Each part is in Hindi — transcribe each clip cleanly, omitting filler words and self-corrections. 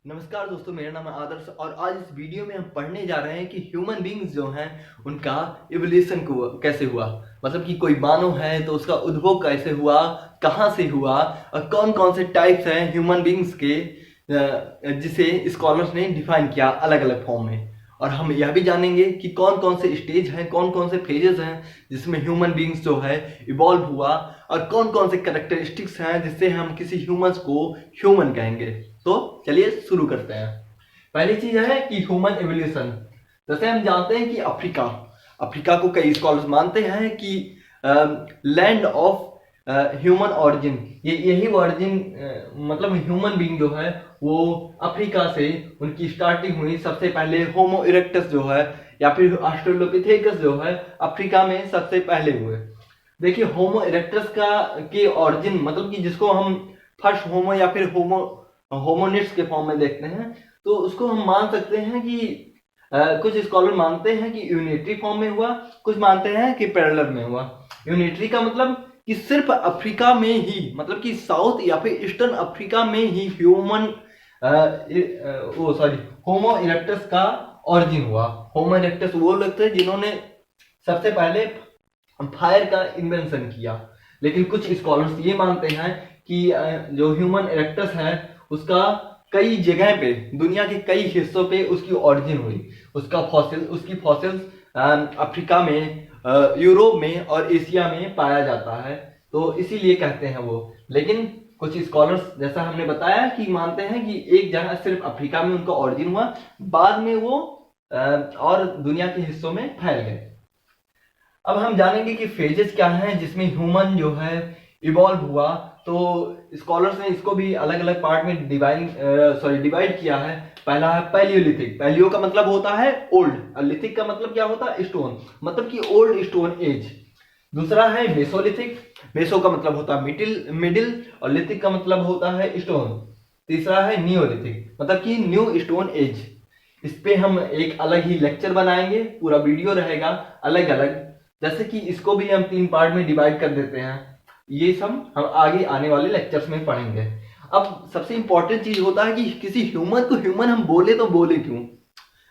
नमस्कार दोस्तों, मेरा नाम है आदर्श और आज इस वीडियो में हम पढ़ने जा रहे हैं कि ह्यूमन बींग्स जो हैं उनका इवोल्यूशन को कैसे हुआ। मतलब कि कोई मानव है तो उसका उद्भव कैसे हुआ, कहाँ से हुआ और कौन कौन से टाइप्स हैं ह्यूमन बींग्स के, जिसे स्कॉलर्स ने डिफाइन किया अलग अलग फॉर्म में। और हम यह भी जानेंगे कि कौन कौन से स्टेज हैं, कौन कौन से फेजेस हैं जिसमें ह्यूमन बींग्स जो है इवॉल्व हुआ, और कौन कौन से करेक्टरिस्टिक्स हैं जिससे हम किसी ह्यूमंस को ह्यूमन कहेंगे। तो चलिए शुरू करते हैं। पहली चीज है कि ह्यूमन एवोल्यूशन। जैसे हम जानते हैं कि अफ्रीका अफ्रीका को कई स्कॉलर्स मानते हैं कि लैंड ऑफ ह्यूमन ऑरिजिन। ये यही ऑरिजिन, मतलब ह्यूमन बीइंग जो है वो अफ्रीका से उनकी स्टार्टिंग हुई। सबसे पहले होमो इरेक्टस जो है या फिर ऑस्ट्रेलोपिथेकस जो है अफ्रीका में सबसे पहले हुए। देखिए, होमो इरेक्टस का के ऑरिजिन, मतलब कि जिसको हम फर्स्ट होमो या फिर होमोनिड्स के फॉर्म में देखते हैं, तो उसको हम मान सकते हैं कि कुछ स्कॉलर मानते हैं कि यूनिटरी फॉर्म में हुआ, कुछ मानते हैं कि पैरेलल में हुआ। यूनिटरी का मतलब कि सिर्फ अफ्रीका में ही, मतलब कि साउथ या फिर ईस्टर्न अफ्रीका में ही होमो इरेक्टस का ऑरिजिन हुआ। होमो इरेक्टस वो लोग थे जिन्होंने सबसे पहले फायर का इन्वेंशन किया। लेकिन कुछ स्कॉलर्स ये मानते हैं कि जो ह्यूमन इरेक्टस है उसका कई जगह पे, दुनिया के कई हिस्सों पे उसकी ओरिजिन हुई। उसकी फॉसिल्स अफ्रीका में, यूरोप में और एशिया में पाया जाता है, तो इसीलिए कहते हैं वो। लेकिन कुछ स्कॉलर्स, जैसा हमने बताया, कि मानते हैं कि एक जगह सिर्फ अफ्रीका में उनका ओरिजिन हुआ, बाद में वो और दुनिया के हिस्सों में फैल गए। अब हम जानेंगे कि फेजेस क्या हैं जिसमें ह्यूमन जो है इवॉल्व हुआ। तो स्कॉलर्स ने इसको भी अलग अलग पार्ट में डिवाइड किया है। पहला है पैलियोलिथिक। पैलियो का मतलब होता है ओल्ड, और लिथिक का मतलब क्या होता है? स्टोन, मतलब कि ओल्ड स्टोन एज। दूसरा है मेसोलिथिक। मेसो का मतलब होता है मिडिल और लिथिक का मतलब होता है स्टोन। तीसरा है नियोलिथिक, मतलब कि न्यू स्टोन एज। इस पे हम एक अलग ही लेक्चर बनाएंगे, पूरा वीडियो रहेगा अलग अलग। जैसे कि इसको भी हम 3 पार्ट में डिवाइड कर देते हैं। ये सब हम आगे आने वाले लेक्चर्स में पढ़ेंगे। अब सबसे इंपॉर्टेंट चीज होता है कि किसी ह्यूमन को ह्यूमन हम बोले तो बोले क्यों,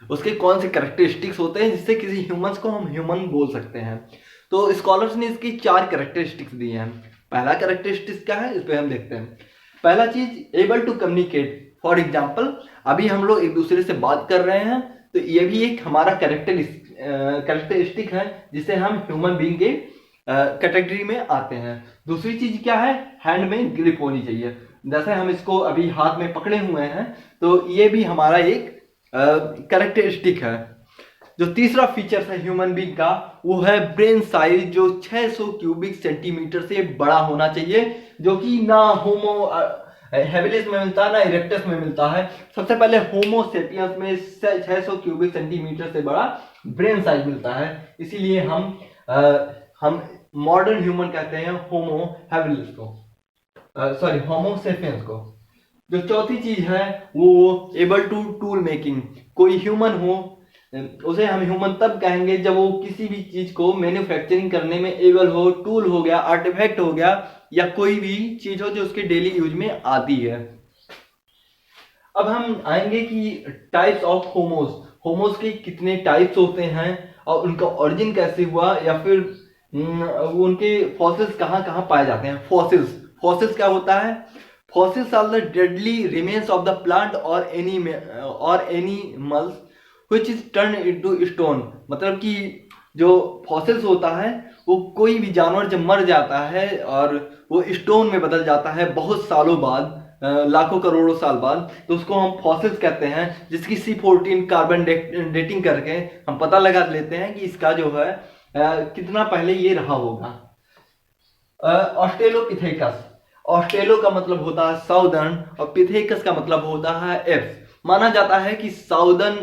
उसके कौन से कैरेक्टरिस्टिक्स होते हैं जिससे किसी ह्यूमंस को हम ह्यूमन बोल सकते हैं। तो स्कॉलर्स ने इसकी 4 कैरेक्टरिस्टिक्स दी हैं। पहला कैरेक्टरिस्टिक्स क्या है, इस पे हम देखते हैं। पहला चीज, able to communicate. For example, अभी हम लोग एक दूसरे से बात कर रहे हैं, तो ये भी एक हमारा कैरेक्टरिस्टिक है जिसे हम ह्यूमन बीइंग के कैटेगरी में आते हैं। दूसरी चीज क्या है, हैंड में ग्रिप होनी चाहिए। जैसे हम इसको अभी हाथ में पकड़े हुए हैं, तो ये भी हमारा एक कैरेक्टरिस्टिक है। जो तीसरा फीचर है ह्यूमन बीइंग का, वो है ब्रेन साइज, जो 600 क्यूबिक सेंटीमीटर से बड़ा होना चाहिए, जो कि ना होमो हेबिलिस में मिलता है ना इरेक्टस में मिलता है। सबसे पहले होमो सेपियंस में 600 क्यूबिक सेंटीमीटर से बड़ा ब्रेन साइज मिलता है। इसीलिए हम मॉडर्न ह्यूमन कहते हैं होमो हेबिलिस को, होमो सेपियंस को। जो चौथी चीज है वो एबल टू टूल मेकिंग। कोई ह्यूमन हो, उसे हम ह्यूमन तब कहेंगे जब वो किसी भी चीज को मैन्युफैक्चरिंग करने में एबल हो। टूल हो गया, आर्टिफैक्ट हो गया, या कोई भी चीज हो जो उसके डेली यूज में आती है। अब हम आएंगे कि टाइप्स ऑफ होमोस। होमोस के कितने टाइप्स होते हैं और उनका ओरिजिन कैसे हुआ, या फिर वो उनके फॉसिल्स कहाँ कहाँ पाए जाते हैं। फॉसिल्स क्या होता है? Fossils are the deadly remains of the plant और animals which is turn into stone. मतलब कि जो फॉसिल्स होता है वो कोई भी जानवर जब मर जाता है और वो स्टोन में बदल जाता है बहुत सालों बाद, लाखों करोड़ों साल बाद, तो उसको हम फॉसिल्स कहते हैं। जिसकी C14 कार्बन डेटिंग करके हम पता लगा लेते हैं कि इसका जो है कितना पहले ये रहा होगा। ऑस्ट्रेलोपिथेकस। ऑस्ट्रेलो का मतलब होता है साउदर्न और पिथेकस का मतलब होता है एप्स। माना जाता है कि साउदर्न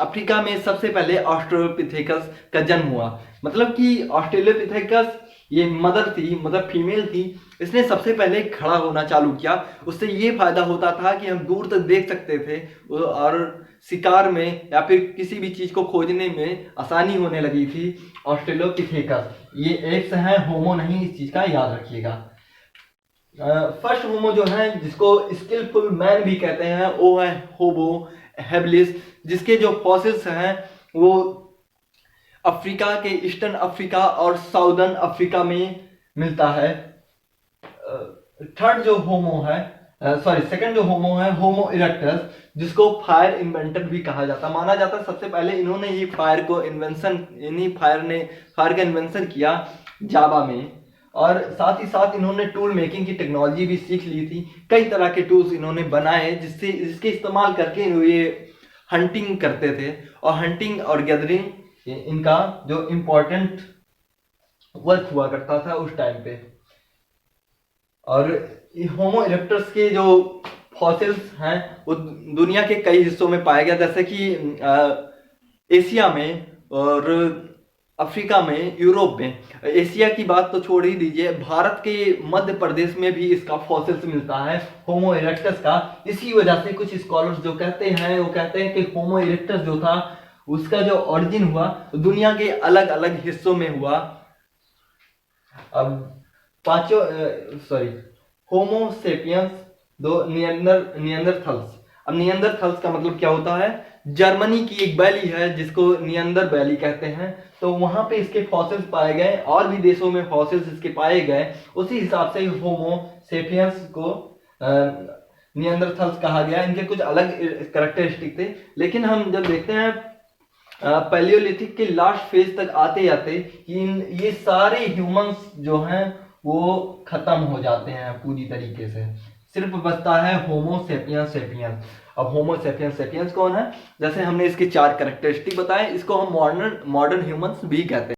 अफ्रीका में सबसे पहले ऑस्ट्रेलोपिथेकस का जन्म हुआ। मतलब कि ऑस्ट्रेलोपिथेकस ये मदर थी, मतलब फीमेल थी, इसने सबसे पहले खड़ा होना चालू किया। उससे ये फायदा होता था कि हम दूर तक देख सकते थे और शिकार में या फिर किसी भी चीज को खोजने में आसानी होने लगी थी। ऑस्ट्रेलोपिथेकस ये एप्स हैं, होमो नहीं, इस चीज का याद रखिएगा। फर्स्ट होमो जो है जिसको स्किलफुल मैन भी कहते हैं वो है होमो हैबिलिस, जिसके जो फॉसिल्स हैं वो अफ्रीका के ईस्टर्न अफ्रीका और साउदर्न अफ्रीका में मिलता है। थर्ड जो होमो है सेकंड जो होमो है होमो इरेक्टस, जिसको फायर इन्वेंटर भी कहा जाता है। माना जाता है सबसे पहले इन्होंने ही फायर का इन्वेंशन किया जावा में, और साथ ही साथ इन्होंने टूल मेकिंग की टेक्नोलॉजी भी सीख ली थी। कई तरह के टूल्स इन्होंने बनाए जिसके इस्तेमाल करके ये हंटिंग करते थे, और हंटिंग और गैदरिंग इनका जो इम्पोर्टेंट वर्क हुआ करता था उस टाइम पे। और होमो इरेक्टस के जो फॉसिल्स हैं वो दुनिया के कई हिस्सों में पाया गया, जैसे कि एशिया में और अफ्रीका में, यूरोप में। एशिया की बात तो छोड़ ही दीजिए, भारत के मध्य प्रदेश में भी इसका फॉसिल्स मिलता है होमो इरेक्टस का। इसी वजह से कुछ स्कॉलर्स जो कहते हैं कि होमो इरेक्टस जो था उसका जो ओरिजिन हुआ दुनिया के अलग अलग हिस्सों में हुआ। अब होमो सेपियंस दो नियंदरथल्स। अब नियंदरथल्स का मतलब क्या होता है? जर्मनी की एक वैली है जिसको नियंदर वैली कहते हैं, तो वहां पे इसके फॉसिल्स पाए गए, और भी देशों में फॉसिल्स इसके पाए गए। उसी हिसाब से होमो सेपियंस को नियंदरथल्स कहा गया। इनके कुछ अलग कैरेक्टरिस्टिक थे, लेकिन हम जब देखते हैं पैलियोलिथिक के लास्ट फेज तक आते आते ये सारे ह्यूमंस जो हैं वो खत्म हो जाते हैं पूरी तरीके से, सिर्फ बचता है होमो सेपियंस सेपियंस। अब होमो सेपियंस सेपियंस कौन है? जैसे हमने इसके 4 कैरेक्टरिस्टिक बताए, इसको हम मॉडर्न ह्यूमंस भी कहते हैं।